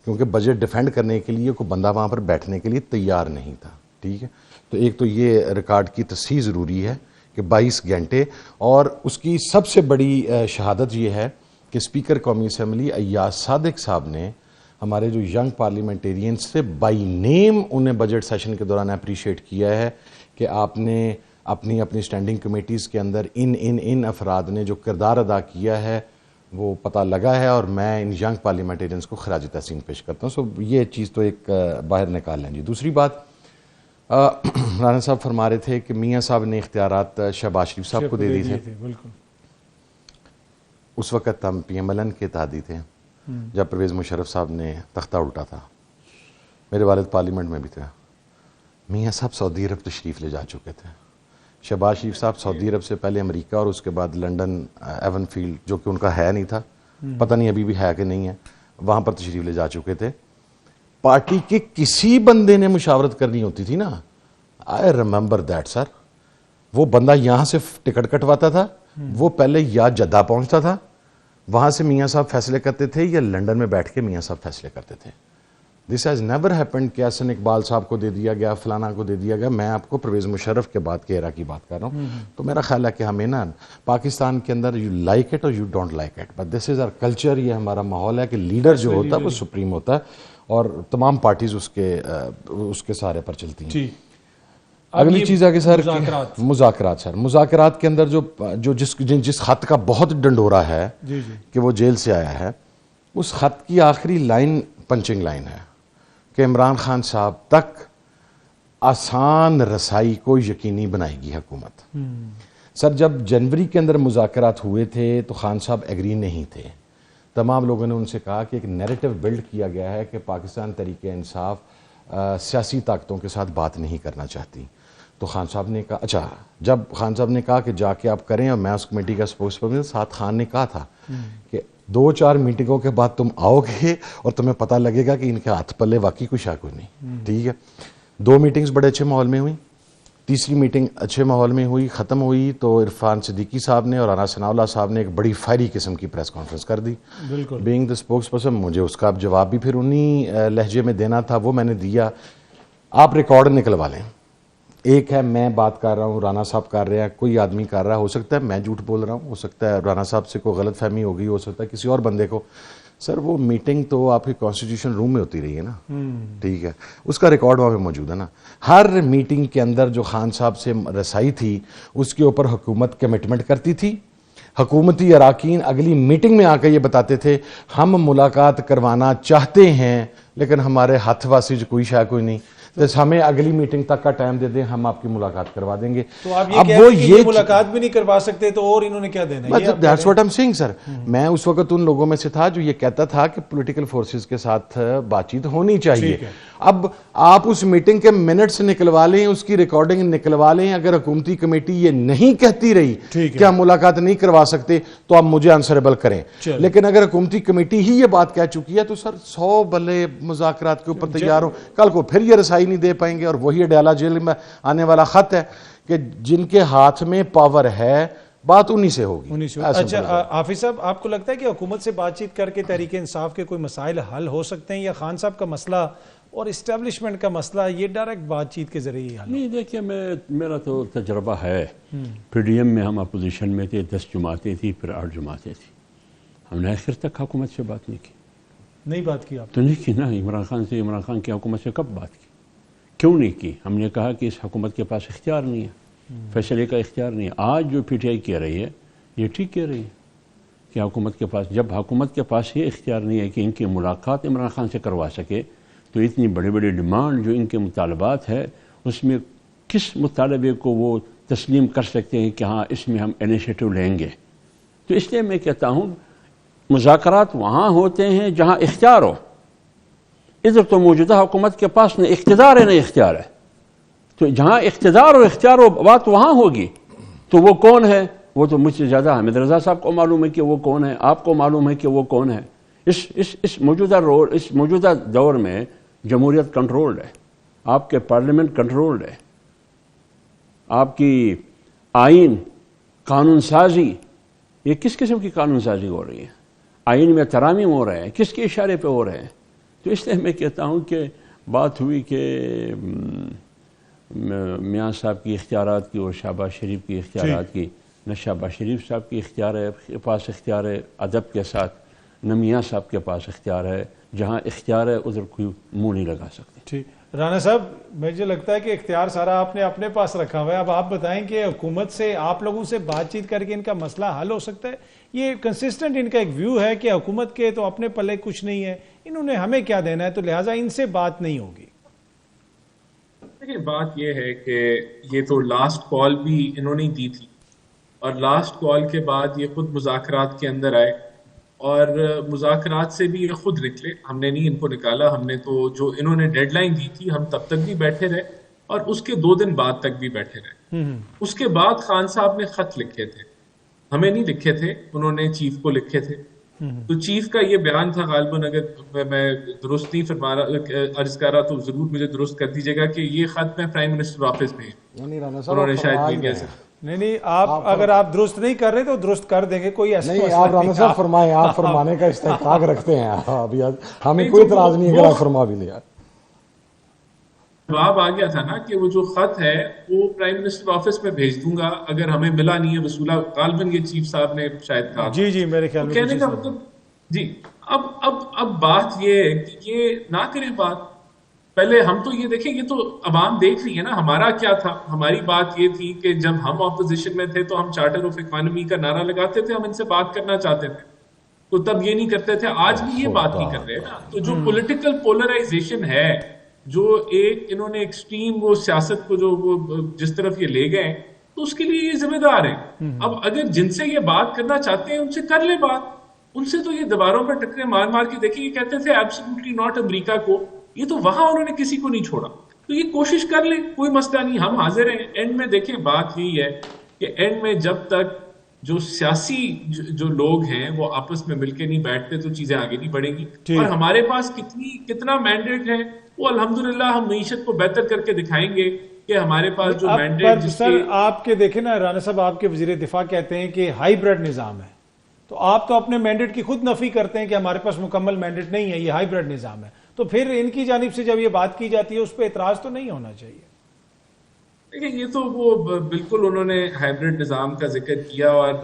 کیونکہ بجٹ ڈیفینڈ کرنے کے لیے کوئی بندہ وہاں پر بیٹھنے کے لیے تیار نہیں تھا. ٹھیک ہے, تو ایک تو یہ ریکارڈ کی تصحیح ضروری ہے کہ 22 گھنٹے. اور اس کی سب سے بڑی شہادت یہ ہے کہ اسپیکر قومی اسمبلی ایاز صادق صاحب نے ہمارے جو ینگ پارلیمنٹیرینز سے بائی نیم انہیں بجٹ سیشن کے دوران اپریشیٹ کیا ہے کہ آپ نے اپنی اسٹینڈنگ کمیٹیز کے اندر ان افراد نے جو کردار ادا کیا ہے وہ پتہ لگا ہے, اور میں ان ینگ پارلیمنٹیرینز کو خراج تحسین پیش کرتا ہوں. سو یہ چیز تو ایک باہر نکال لیں جی. دوسری بات, رانا صاحب فرما رہے تھے کہ میاں صاحب نے اختیارات شہباز شریف صاحب کو دے دی تھے. بالکل. اس وقت ہم پی ایم ایل این کے اتحادی تھے جب پرویز مشرف صاحب نے تختہ الٹا تھا. میرے والد پارلیمنٹ میں بھی تھے. میاں صاحب سعودی عرب تشریف لے جا چکے تھے. شہباز شریف صاحب سعودی عرب سے پہلے امریکہ اور اس کے بعد لنڈن ایون فیلڈ, جو کہ ان کا ہے نہیں تھا, پتہ نہیں ابھی بھی ہے کہ نہیں ہے, وہاں پر تشریف لے جا چکے تھے. پارٹی کے کسی بندے نے مشاورت کرنی ہوتی تھی نا, آئی ریممبر دیٹ سر, وہ بندہ یہاں سے ٹکٹ کٹواتا تھا, وہ پہلے یا جدہ پہنچتا تھا, وہاں سے میاں صاحب فیصلے کرتے تھے, یا لنڈن میں بیٹھ کے میاں صاحب فیصلے کرتے تھے. دس ہیز نیور ہیپنڈ کہ حسن اقبال صاحب کو دے دیا گیا, فلانا کو دے دیا گیا. میں آپ کو پرویز مشرف کے بعد کے ایرا کی بات کر رہا ہوں. تو میرا خیال ہے کہ ہمیں نا پاکستان کے اندر یو لائک اٹ اور you don't like it, but this is our culture. یہ ہمارا ماحول ہے کہ لیڈر جو ہوتا ہے وہ سپریم ہوتا ہے, اور تمام پارٹیز اس کے سہارے پر چلتی ہیں. اگلی چیز ہے کہ سر مذاکرات. سر مذاکرات کے اندر جو جس خط کا بہت ڈنڈورا ہے کہ وہ جیل سے آیا ہے, اس خط کی آخری لائن پنچنگ لائن ہے کہ عمران خان صاحب تک آسان رسائی کو یقینی بنائے گی حکومت. سر جب جنوری کے اندر مذاکرات ہوئے تھے تو خان صاحب ایگری نہیں تھے. تمام لوگوں نے ان سے کہا کہ ایک نیریٹو بلڈ کیا گیا ہے کہ پاکستان تحریک انصاف سیاسی طاقتوں کے ساتھ بات نہیں کرنا چاہتی. تو خان صاحب نے کہا, اچھا جب خان صاحب نے کہا کہ جا کے آپ کریں, اور میں اس کمیٹی کا اسپوکس پرسن, ساتھ خان نے کہا تھا کہ 2-4 میٹنگوں کے بعد تم آؤ گے اور تمہیں پتہ لگے گا کہ ان کے ہاتھ پلے واقعی کچھ ہے کوئی نہیں. ٹھیک ہے, 2 میٹنگز بڑے اچھے ماحول میں ہوئی. تیسری میٹنگ اچھے ماحول میں ہوئی, ختم ہوئی تو عرفان صدیقی صاحب نے اور رانا ثناء اللہ صاحب نے ایک بڑی فائری قسم کی پریس کانفرنس کر دی. بینگ دا اسپوکس پرسن مجھے اس کا جواب بھی پھر انہی لہجے میں دینا تھا, وہ میں نے دیا. آپ ریکارڈ نکلوا لیں. ایک ہے میں بات کر رہا ہوں, رانا صاحب کر رہے ہیں, کوئی آدمی کر رہا ہے, ہو سکتا ہے میں جھوٹ بول رہا ہوں, ہو سکتا ہے رانا صاحب سے کوئی غلط فہمی ہو گئی, ہو سکتا ہے کسی اور بندے کو. سر وہ میٹنگ تو آپ کی کانسٹیٹیوشن روم میں ہوتی رہی ہے نا. ٹھیک ہے, اس کا ریکارڈ وہاں پہ موجود ہے نا. ہر میٹنگ کے اندر جو خان صاحب سے رسائی تھی اس کے اوپر حکومت کمٹمنٹ کرتی تھی. حکومتی اراکین اگلی میٹنگ میں آ کے یہ بتاتے تھے ہم ملاقات کروانا چاہتے ہیں لیکن ہمارے ہاتھ واسی جو کوئی شے کوئی نہیں. بس ہمیں اگلی میٹنگ تک کا ٹائم دے دیں, ہم آپ کی ملاقات کروا دیں گے. تو آپ یہ کہہ رہے ہیں کہ یہ ملاقات بھی نہیں کروا سکتے تو اور انہوں نے کیا دینا ہے؟ That's what I'm saying, sir. میں اس وقت ان لوگوں میں سے تھا جو یہ کہتا تھا کہ پولیٹیکل فورسز کے ساتھ بات چیت ہونی چاہیے. اب آپ اس میٹنگ کے منٹس نکلوا لیں, اس کی ریکارڈنگ نکلوا لیں. اگر حکومتی کمیٹی یہ نہیں کہتی رہی کہ ہم ملاقات نہیں کروا سکتے تو آپ مجھے آنسریبل کریں. لیکن اگر حکومتی کمیٹی ہی یہ بات کہہ چکی ہے تو سر 100 بلے مذاکرات کے اوپر تیار ہو. کل کو پھر یہ رسائی نہیں دے پائیں گے, اور وہی ڈیالہ جیل میں آنے والا خط ہے کہ جن کے ہاتھ میں پاور ہے بات انہی سے ہوگی. اچھا حافظ صاحب, آپ کو لگتا ہے کہ حکومت سے بات چیت کر کے تحریک انصاف کے کوئی مسائل حل ہو سکتے ہیں, یا خان صاحب کا مسئلہ اور اسٹیبلشمنٹ کا مسئلہ یہ ڈائریکٹ بات چیت کے ذریعے حل؟ نہیں, دیکھیے میرا تو تجربہ ہے. پی ڈی ایم میں ہم اپوزیشن میں تھے, 10 جماعتیں تھیں, پھر 8 جماعتیں تھیں. ہم نے آخر تک حکومت سے بات نہیں کی. نہیں بات کی آپ تو نہیں کی نا. عمران خان کی حکومت سے کب بات کی, کیوں نہیں کی؟ ہم نے کہا کہ اس حکومت کے پاس اختیار نہیں ہے, فیصلے کا اختیار نہیں ہے. آج جو پی ٹی آئی کہہ رہی ہے یہ ٹھیک کہہ رہی ہے کہ حکومت کے پاس, جب حکومت کے پاس یہ اختیار نہیں ہے کہ ان کی ملاقات عمران خان سے کروا سکے, تو اتنی بڑی بڑی ڈیمانڈ جو ان کے مطالبات ہے اس میں کس مطالبے کو وہ تسلیم کر سکتے ہیں کہ ہاں اس میں ہم انیشیٹو لیں گے؟ تو اس لیے میں کہتا ہوں مذاکرات وہاں ہوتے ہیں جہاں اختیار ہو. ادھر تو موجودہ حکومت کے پاس نہ اقتدار ہے نہ اختیار ہے. تو جہاں اقتدار اور اختیار ہو بات وہاں ہوگی. تو وہ کون ہے؟ وہ تو مجھ سے زیادہ حامد رضا صاحب کو معلوم ہے کہ وہ کون ہے, آپ کو معلوم ہے کہ وہ کون ہے. اس موجودہ دور میں جمہوریت کنٹرولڈ ہے, آپ کے پارلیمنٹ کنٹرولڈ ہے, آپ کی آئین قانون سازی, یہ کس قسم کی قانون سازی ہو رہی ہے؟ آئین میں ترامیم ہو رہے ہیں, کس کے اشارے پہ ہو رہے ہیں؟ تو اس لیے میں کہتا ہوں کہ بات ہوئی کہ میاں صاحب کی اختیارات کی اور شہباز شریف کی اختیارات کی. نہ شہباز شریف صاحب کی پاس اختیار ہے ادب کے ساتھ, نہ میاں صاحب کے پاس اختیار ہے. جہاں اختیار ہے ادھر کوئی منہ نہیں لگا سکتے. ٹھیک رانا صاحب, مجھے لگتا ہے کہ اختیار سارا آپ نے اپنے پاس رکھا ہوا ہے. اب آپ بتائیں کہ حکومت سے آپ لوگوں سے بات چیت کر کے ان کا مسئلہ حل ہو سکتا ہے؟ یہ کنسسٹنٹ ان کا ایک ویو ہے کہ حکومت کے تو اپنے پلے کچھ نہیں ہے, انہوں نے ہمیں کیا دینا ہے, تو لہٰذا ان سے بات نہیں ہوگی. دیکھیں بات یہ ہے کہ یہ تو لاسٹ کال بھی انہوں نے دی تھی, اور لاسٹ کال کے بعد یہ خود مذاکرات کے اندر آئے, اور مذاکرات سے بھی یہ خود نکلے. ہم نے نہیں ان کو نکالا, ہم نے تو جو انہوں نے ڈیڈ لائن دی تھی ہم تب تک بھی بیٹھے رہے, اور اس کے 2 دن بعد تک بھی بیٹھے رہے. اس کے بعد خان صاحب نے خط لکھے تھے, ہمیں نہیں لکھے تھے, انہوں نے چیف کو لکھے تھے. تو چیف کا یہ بیان تھا, غالباً اگر میں درست نہیں فرما رہا عرض کر رہا تو ضرور مجھے درست کر دیجیے گا, کہ یہ خط میں پرائم منسٹر آفس میں انہوں نے شاید میڈیا سے. نہیں آپ اگر آپ درست نہیں کر رہے تو درست کر دیں گے, کوئی ایسا نہیں. آپ رانا صاحب فرمائیں, آپ فرمانے کا استحقاق رکھتے ہیں, ابھی ہمیں کوئی اعتراض نہیں اگر آپ فرما بھی لیا. جواب آ گیا تھا نا کہ وہ جو خط ہے وہ پرائم منسٹر آفس میں بھیج دوں گا اگر ہمیں ملا نہیں ہے وصولہ, غالباً یہ چیف صاحب نے شاید کہا. جی میرے خیال میں کہنے کا مطلب جی اب بات یہ ہے کہ یہ نہ کریں بات. پہلے ہم تو یہ دیکھیں, یہ تو عوام دیکھ رہی ہے نا ہمارا کیا تھا. ہماری بات یہ تھی کہ جب ہم اپوزیشن میں تھے تو ہم چارٹر آف اکانومی کا نعرہ لگاتے تھے, ہم ان سے بات کرنا چاہتے تھے, تو تب یہ نہیں کرتے تھے. آج بھی یہ بات نہیں کر رہے نا. تو جو پولیٹیکل پولرائزیشن ہے, جو ایک انہوں نے ایکسٹریم وہ سیاست کو جو وہ جس طرف یہ لے گئے, تو اس کے لیے یہ ذمہ دار ہیں. اب اگر جن سے یہ بات کرنا چاہتے ہیں ان سے کر لیں بات. ان سے تو یہ دیواروں پر ٹکرے مار مار کے دیکھیں, یہ کہتے تھے ایبسولوٹلی ناٹ امریکہ کو, یہ تو وہاں انہوں نے کسی کو نہیں چھوڑا. تو یہ کوشش کر لیں, کوئی مسئلہ نہیں, ہم حاضر ہیں. اینڈ میں دیکھیں بات یہی ہے کہ اینڈ میں جب تک جو سیاسی جو لوگ ہیں وہ آپس میں مل کے نہیں بیٹھتے تو چیزیں آگے نہیں بڑھیں گی. اور ہمارے پاس کتنا مینڈیٹ ہے وہ الحمدللہ ہم معیشت کو بہتر کر کے دکھائیں گے کہ ہمارے پاس جو مینڈیٹ. سر آپ کے دیکھیں نا رانا صاحب, آپ کے وزیر دفاع کہتے ہیں کہ ہائیبریڈ نظام ہے, تو آپ تو اپنے مینڈیٹ کی خود نفی کرتے ہیں کہ ہمارے پاس مکمل مینڈیٹ نہیں ہے, یہ ہائیبریڈ نظام ہے. تو پھر ان کی جانب سے جب یہ بات کی جاتی ہے اس پہ اعتراض تو نہیں ہونا چاہیے. دیکھیں یہ تو وہ بالکل انہوں نے ہائیبریڈ نظام کا ذکر کیا اور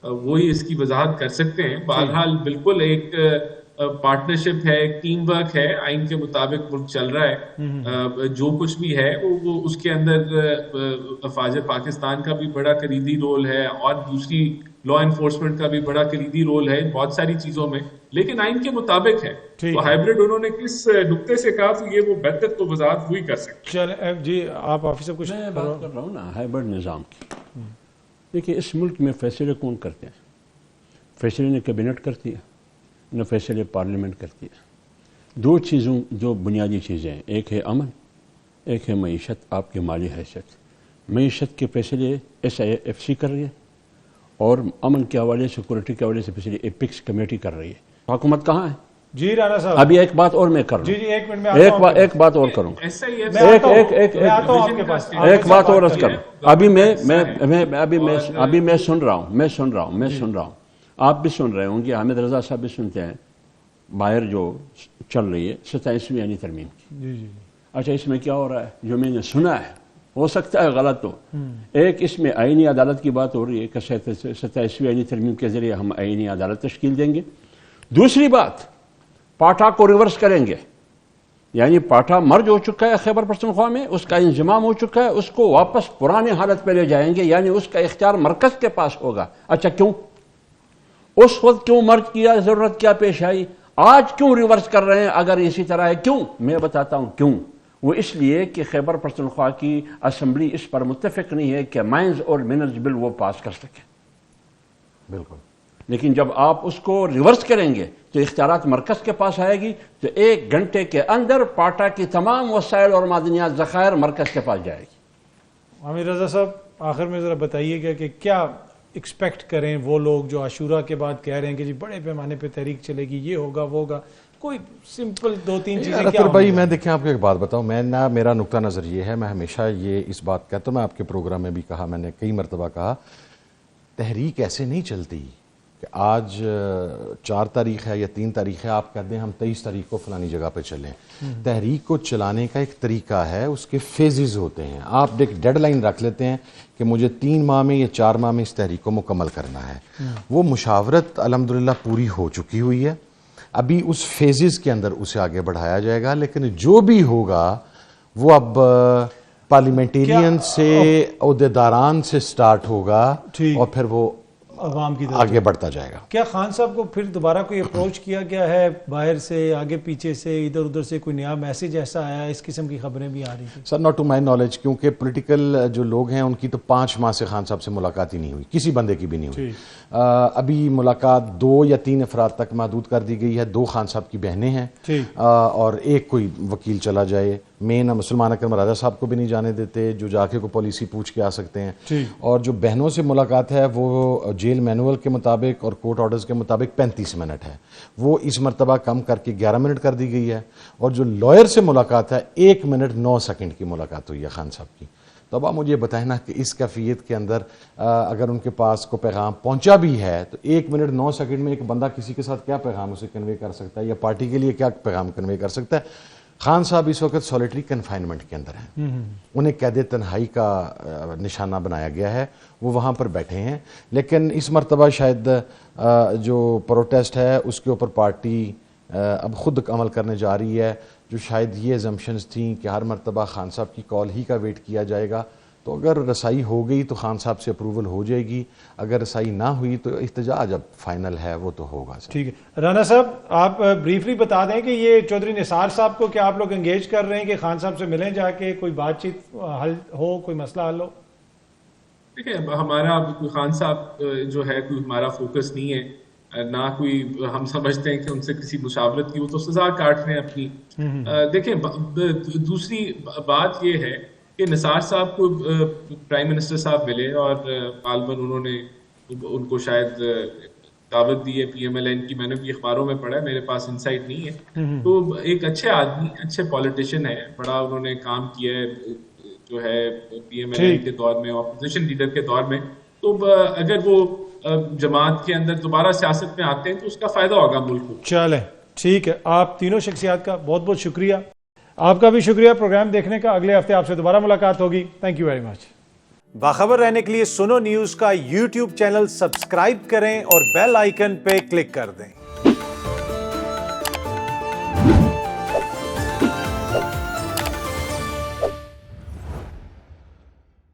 وہی اس کی وضاحت کر سکتے ہیں. بہرحال بالکل ایک پارٹنرشپ ہے, ایک ٹیم ورک ہے, آئین کے مطابق ملک چل رہا ہے. جو کچھ بھی ہے وہ اس کے اندر افواج پاکستان کا بھی بڑا کلیدی رول ہے, اور دوسری لا انفورسمنٹ کا بھی بڑا کلیدی رول ہے بہت ساری چیزوں میں، لیکن آئین کے مطابق ہے. تو ہائبرڈ انہوں نے کس نقطے سے کہا تو یہ وہ بہتر تو وضاحت وہی کر سکتے. چلیں جی آپ آفیسر کچھ میں بات کر رہا ہوں نا ہائبرڈ نظام کی. دیکھیے اس ملک میں فیصلے کون کرتے ہیں؟ فیصلے نے کیبنٹ کرتی ہے، نہ فیصلے پارلیمنٹ کرتی ہے. دو چیزوں جو بنیادی چیزیں ہیں، ایک ہے امن، ایک ہے معیشت، آپ کی مالی حیثیت. معیشت کے فیصلے SIFC کر رہی ہے اور امن کے حوالے سیکورٹی کے حوالے سے فیصلے ایپکس کمیٹی کر رہی ہے. حکومت کہاں ہے؟ جی رانا صاحب ابھی ایک بات اور میں کر رہا ہوں. جی ایک منٹ میں ایک بات اور کروں. ایک بات اور عرض کروں. ابھی میں سن رہا ہوں. آپ بھی سن رہے ہوں گے، حامد رضا صاحب بھی سنتے ہیں. باہر جو چل رہی ہے 27ویں یعنی ترمیم کی. جی اچھا اس میں کیا ہو رہا ہے جو میں نے سنا ہے، ہو سکتا ہے غلط ہو. ایک اس میں آئینی عدالت کی بات ہو رہی ہے کہ 27ویں آئینی ترمیم کے ذریعے ہم آئینی عدالت تشکیل دیں گے. دوسری بات، پاٹھا کو ریورس کریں گے، یعنی پاٹھا مرج ہو چکا ہے خیبر پختونخوا میں، اس کا انضمام ہو چکا ہے، اس کو واپس پرانے حالت پہ لے جائیں گے، یعنی اس کا اختیار مرکز کے پاس ہوگا. اچھا کیوں اس وقت کیوں مرج کیا، ضرورت کیا پیش آئی؟ آج کیوں ریورس کر رہے ہیں اگر اسی طرح ہے؟ کیوں؟ میں بتاتا ہوں کیوں. وہ اس لیے کہ خیبر پختونخوا کی اسمبلی اس پر متفق نہیں ہے کہ مائنز اور منرلز بل وہ پاس کر سکے. بالکل. لیکن جب آپ اس کو ریورس کریں گے تو اختیارات مرکز کے پاس آئے گی، تو 1 گھنٹے کے اندر پاٹا کی تمام وسائل اور معدنیات ذخائر مرکز کے پاس جائے گی. حامد رضا صاحب آخر میں ذرا بتائیے گا کہ کیا ایکسپیکٹ کریں وہ لوگ جو عاشورہ کے بعد کہہ رہے ہیں کہ جی بڑے پیمانے پہ تحریک چلے گی، یہ ہوگا وہ ہوگا، کوئی سمپل 2-3 چیزیں کیا بھائی میں دیکھیں آپ کو ایک بات بتاؤں. میرا نقطہ نظر یہ ہے، میں ہمیشہ یہ اس بات کہتا ہوں، میں آپ کے پروگرام میں بھی کہا، میں نے کئی مرتبہ کہا، تحریک ایسے نہیں چلتی کہ آج 4 تاریخ ہے یا 3 تاریخ ہے، آپ کہتے ہیں ہم 23 تاریخ کو فلانی جگہ پہ چلیں. تحریک کو چلانے کا ایک طریقہ ہے، اس کے فیزز ہوتے ہیں. آپ ایک ڈیڈ لائن رکھ لیتے ہیں کہ مجھے 3 ماہ میں یا 4 ماہ میں اس تحریک کو مکمل کرنا ہے. وہ مشاورت الحمدللہ پوری ہو چکی ہوئی ہے، ابھی اس فیزز کے اندر اسے آگے بڑھایا جائے گا. لیکن جو بھی ہوگا وہ اب پارلیمنٹیرین سے، عہدیداران سے سٹارٹ ہوگا اور پھر وہ عوام کی آگے بڑھتا جائے گا. کیا خان صاحب کو پھر دوبارہ کوئی اپروچ کیا گیا ہے باہر سے، آگے پیچھے سے، ادھر ادھر سے کوئی نیا میسج ایسا آیا؟ اس قسم کی خبریں بھی آ رہی تھی. سر ناٹ ٹو مائی نالج، کیونکہ پولیٹیکل جو لوگ ہیں ان کی تو 5 ماہ سے خان صاحب سے ملاقات ہی نہیں ہوئی، کسی بندے کی بھی نہیں ہوئی. ابھی ملاقات 2 یا 3 افراد تک محدود کر دی گئی ہے. 2 خان صاحب کی بہنیں ہیں اور ایک کوئی وکیل چلا جائے. مین مسلمان اکرم راجہ صاحب کو بھی نہیں جانے دیتے، جو جا کے کو پالیسی پوچھ کے آ سکتے ہیں. اور جو بہنوں سے ملاقات ہے وہ جیل مینول کے مطابق اور کورٹ آرڈرز کے مطابق 35 منٹ ہے، وہ اس مرتبہ کم کر کے 11 منٹ کر دی گئی ہے. اور جو لائر سے ملاقات ہے 1 منٹ 9 سیکنڈ کی ملاقات ہوئی ہے خان صاحب کی. تو اب آپ مجھے بتائیں نا کہ اس کیفیت کے اندر اگر ان کے پاس کو پیغام پہنچا بھی ہے تو 1 منٹ 9 سیکنڈ میں ایک بندہ کسی کے ساتھ کیا پیغام اسے کنوے کر سکتا ہے، یا پارٹی کے لیے کیا پیغام کنوے کر سکتا ہے؟ خان صاحب اس وقت سولیٹری کنفائنمنٹ کے اندر ہیں، انہیں قید تنہائی کا نشانہ بنایا گیا ہے، وہ وہاں پر بیٹھے ہیں. لیکن اس مرتبہ شاید جو پروٹیسٹ ہے اس کے اوپر پارٹی اب خود عمل کرنے جا رہی ہے، جو شاید یہ ایزمپشنز تھیں کہ ہر مرتبہ خان صاحب کی کال ہی کا ویٹ کیا جائے گا. تو اگر رسائی ہو گئی تو خان صاحب سے اپروول ہو جائے گی، اگر رسائی نہ ہوئی تو احتجاج اب فائنل ہے وہ تو ہوگا. ٹھیک ہے رانا صاحب، آپ بریفلی بتا دیں کہ یہ چودھری نثار صاحب کو کیا آپ لوگ انگیج کر رہے ہیں کہ خان صاحب سے ملیں جا کے، کوئی بات چیت حل ہو، کوئی مسئلہ حل ہو؟ دیکھیں ہمارا خان صاحب جو ہے کوئی ہمارا فوکس نہیں ہے، نہ کوئی ہم سمجھتے ہیں کہ ان سے کسی مشاورت کی، وہ تو سزا کاٹ رہے ہیں اپنی. دیکھیں دوسری بات یہ ہے کہ نثار صاحب کو پرائم منسٹر صاحب ملے اور غالباً انہوں نے ان کو شاید دعوت دی ہے PMLN کی. میں نے بھی اخباروں میں پڑھا ہے، میرے پاس انسائٹ نہیں ہے. تو ایک اچھے آدمی، اچھے پولیٹیشین ہے، بڑا انہوں نے کام کیا ہے جو ہے PMLN کے دور میں، اپوزیشن لیڈر کے دور میں. تو اگر وہ جماعت کے اندر دوبارہ سیاست میں آتے ہیں تو اس کا فائدہ ہوگا ملک کو. چلیں ٹھیک ہے، آپ تینوں شخصیات کا بہت بہت شکریہ. آپ کا بھی شکریہ پروگرام دیکھنے کا. اگلے ہفتے آپ سے دوبارہ ملاقات ہوگی. Thank you very much. باخبر رہنے کے لیے سنو نیوز کا YouTube چینل سبسکرائب کریں اور بیل آئیکن پہ کلک کر دیں.